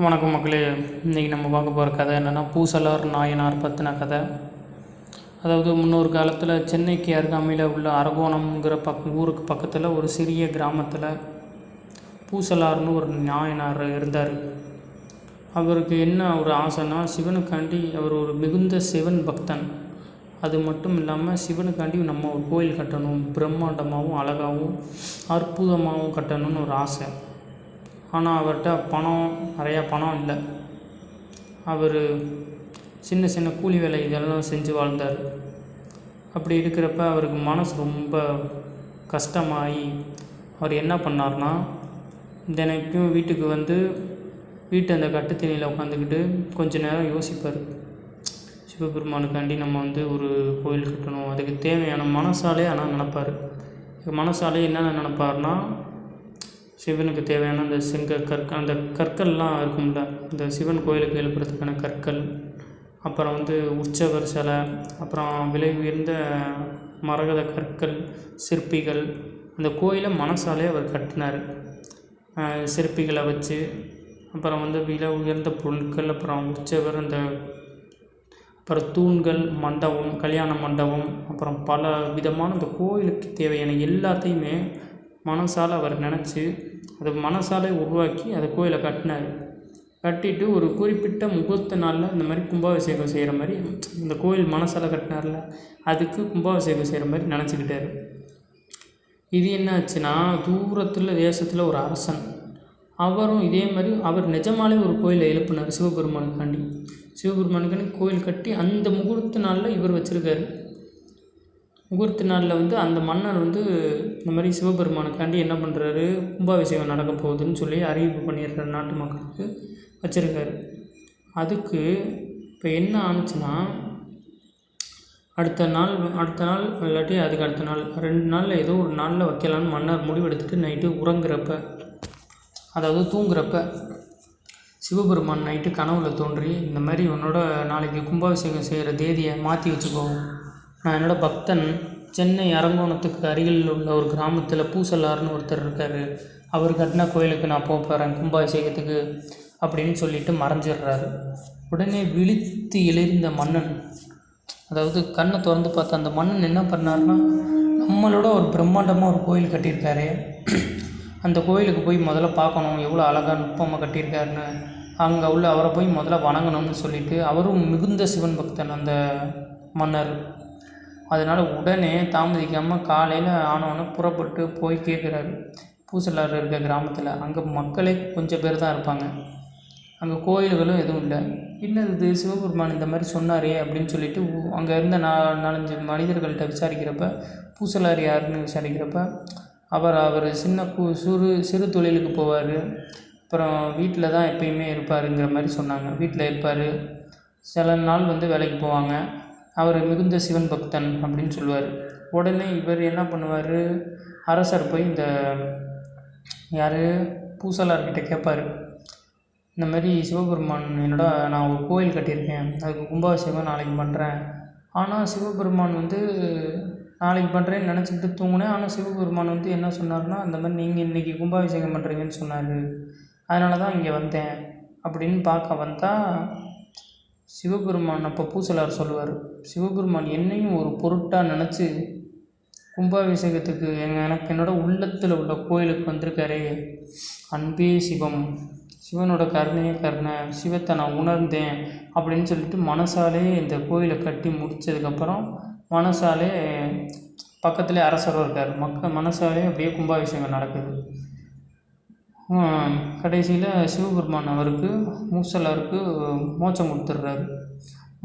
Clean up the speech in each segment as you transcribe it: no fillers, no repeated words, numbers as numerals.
வணக்கம் மக்களே. இன்றைக்கி நம்ம பார்க்க போகிற கதை என்னென்னா, பூசலார் நாயனார் பற்றின கதை. அதாவது முன்னொரு காலத்தில் சென்னைக்கு அருகாமையில் உள்ள அரகோணம்ங்கிற ஊருக்கு பக்கத்தில் ஒரு சிறிய கிராமத்தில் பூசலார்னு ஒரு நாயனார் இருந்தார். அவருக்கு என்ன ஒரு ஆசைன்னா, சிவனுக்காண்டி அவர் ஒரு மிகுந்த சிவன் பக்தன். அது மட்டும் இல்லாமல் சிவனுக்காண்டி நம்ம ஒரு கோயில் கட்டணும், பிரம்மாண்டமாகவும் அழகாகவும் அற்புதமாகவும் கட்டணும்னு ஒரு ஆசை. ஆனால் அவர்கிட்ட நிறையா பணம் இல்லை. அவர் சின்ன சின்ன கூலி வேலை இதெல்லாம் செஞ்சு வாழ்ந்தார். அப்படி இருக்கிறப்ப அவருக்கு மனசு ரொம்ப கஷ்டமாகி அவர் என்ன பண்ணார்னா, தினைக்கும் வீட்டுக்கு வந்து அந்த கட்டுத்திணியில் உட்காந்துக்கிட்டு கொஞ்ச நேரம் யோசிப்பார். சிவபெருமானுக்காண்டி நம்ம ஒரு கோயில் கட்டணும், அதுக்கு தேவையான மனசாலே ஆனால் நினப்பார். மனசாலே என்னென்ன நினப்பார்னா, சிவனுக்கு தேவையான அந்த கற்கள்லாம் இருக்கும்ல, இந்த சிவன் கோயிலுக்கு எழுப்புறதுக்கான கற்கள், அப்புறம் உற்சவர் சிலை, அப்புறம் விலை உயர்ந்த மரகத கற்கள், சிற்பிகள், அந்த கோயிலை மனசாலே அவர் கட்டினார். சிற்பிகளை வச்சு, அப்புறம் விலை உயர்ந்த பொருட்கள், அப்புறம் உற்சவர், அப்புறம் தூண்கள், மண்டபம், கல்யாண மண்டபம், அப்புறம் பல விதமான அந்த கோயிலுக்கு தேவையான எல்லாத்தையுமே மனசால் அவர் நினச்சி அதை மனசாலே உருவாக்கி அதை கோயிலை கட்டினார். கட்டிட்டு ஒரு குறிப்பிட்ட முகூர்த்த நாளில் இந்த மாதிரி கும்பாபிஷேகம் செய்கிற மாதிரி, இந்த கோயில் மனசால் கட்டினார்ல, அதுக்கு கும்பாபிஷேகம் செய்கிற மாதிரி நினச்சிக்கிட்டார். இது என்ன ஆச்சுன்னா, தூரத்தில் தேசத்தில் ஒரு அரசன், அவரும் இதே மாதிரி அவர் நிஜமாலே ஒரு கோயிலை எழுப்பினார் சிவபெருமானுக்காண்டி கோயில் கட்டி அந்த முகூர்த்த நாளில் இவர் வச்சுருக்காரு. முகூர்த்த நாளில் அந்த மன்னர் இந்த மாதிரி சிவபெருமானுக்காண்டி என்ன பண்ணுறாரு, கும்பாபிஷேகம் நடக்க போகுதுன்னு சொல்லி அறிவிப்பு பண்ணிடுறாரு, நாட்டு மக்களுக்கு வச்சுருக்காரு. அதுக்கு இப்போ என்ன ஆணுச்சுன்னா, அடுத்த நாள் இல்லாட்டி அதுக்கு அடுத்த நாள் 2 நாளில் ஏதோ ஒரு நாளில் வைக்கலான்னு மன்னர் முடிவெடுத்துட்டு நைட்டு உறங்குறப்ப, அதாவது தூங்குறப்ப, சிவபெருமான் நைட்டு கனவுல தோன்றி, இந்த மாதிரி உன்னோட நாளைக்கு கும்பாபிஷேகம் செய்கிற தேதியை மாற்றி வச்சுக்கோ, நான் என்னோடய பக்தன் சென்னை அரங்கோணத்துக்கு அருகில் உள்ள ஒரு கிராமத்தில் பூசலார்னு ஒருத்தர் இருக்கார், அவர் கட்டின கோயிலுக்கு நான் போகிறேன் கும்பாபிஷேகத்துக்கு அப்படின்னு சொல்லிட்டு மறைஞ்சிடுறாரு. உடனே விழித்து எழுந்த மன்னன், அதாவது கண்ணை திறந்து பார்த்த அந்த மன்னன் என்ன பண்ணார்னா, நம்மளோட ஒரு பிரம்மாண்டமாக ஒரு கோயில் கட்டியிருக்காரு, அந்த கோயிலுக்கு போய் முதல்ல பார்க்கணும், எவ்வளோ அழகாக நுட்பமாக கட்டியிருக்காருன்னு, அங்கே உள்ள அவரை போய் முதல்ல வணங்கணும்னு சொல்லிட்டு, அவரும் மிகுந்த சிவன் பக்தன் அந்த மன்னர். அதனால் உடனே தாமதிக்காமல் காலையில் ஆனவொன்னே புறப்பட்டு போய் கேட்குறாரு. பூசலார் இருக்க கிராமத்தில் அங்கே மக்களே கொஞ்சம் பேர் தான் இருப்பாங்க, அங்கே கோயில்களும் எதுவும் இல்லை. என்னது சிவபெருமான் இந்த மாதிரி சொன்னாரே அப்படின்னு சொல்லிட்டு அங்கே இருந்த 4-5 மனிதர்கள்ட்ட விசாரிக்கிறப்ப, பூசலார் யாருன்னு விசாரிக்கிறப்ப, அவர் சிறு தொழிலுக்கு போவார், அப்புறம் வீட்டில் தான் எப்பயுமே இருப்பாருங்கிற மாதிரி சொன்னாங்க. வீட்டில் இருப்பார், சில நாள் வேலைக்கு போவாங்க, அவர் மிகுந்த சிவன் பக்தன் அப்படின்னு சொல்லுவார். உடனே இவர் என்ன பண்ணுவார், அரசர் போய் பூசலார்கிட்ட கேட்பார், இந்த மாதிரி சிவபெருமான் நான் ஒரு கோயில் கட்டியிருக்கேன், அதுக்கு கும்பாபிஷேகம் நாளைக்கு பண்ணுறேன், ஆனால் சிவபெருமான் நாளைக்கு பண்ணுறேன்னு நினச்சிக்கிட்டு தூங்கினேன், ஆனால் சிவபெருமான் என்ன சொன்னார்னா, இந்த மாதிரி நீங்கள் இன்றைக்கி கும்பாபிஷேகம் பண்ணுறீங்கன்னு சொன்னார், அதனால தான் இங்கே வந்தேன் அப்படின்னு பார்க்க வந்தால், சிவபெருமான் அப்போ பூசலார் சொல்லுவார், சிவபெருமான் என்னையும் ஒரு பொருட்டாக நினச்சி கும்பாபிஷேகத்துக்கு என்னோட உள்ளத்தில் உள்ள கோயிலுக்கு வந்திருக்காரே, அன்பே சிவம், சிவனோட கருணையே கருணை, சிவத்தை நான் உணர்ந்தேன் அப்படின்னு சொல்லிட்டு மனசாலே இந்த கோயிலை கட்டி முடித்ததுக்கப்புறம் மனசாலே பக்கத்துலேயே அரசரும் இருக்கார், மனசாலே அப்படியே கும்பாபிஷேகம் நடக்குது. கடைசியில் சிவபெருமான் அவருக்கு பூசலாருக்கு மோட்சம் கொடுத்துட்றாரு,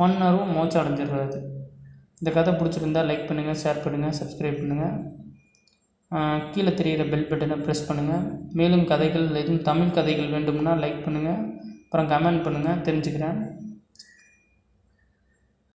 மன்னரும் மோட்சம் அடைஞ்சிடுறாரு. இந்த கதை பிடிச்சிருந்தால் லைக் பண்ணுங்கள், ஷேர் பண்ணுங்கள், சப்ஸ்கிரைப் பண்ணுங்கள், கீழே தெரிகிற பெல் பட்டனை ப்ரெஸ் பண்ணுங்கள். மேலும் கதைகள் எதுவும் தமிழ் கதைகள் வேண்டும்னா லைக் பண்ணுங்கள், அப்புறம் கமெண்ட் பண்ணுங்கள், தெரிஞ்சுக்கிறேன்.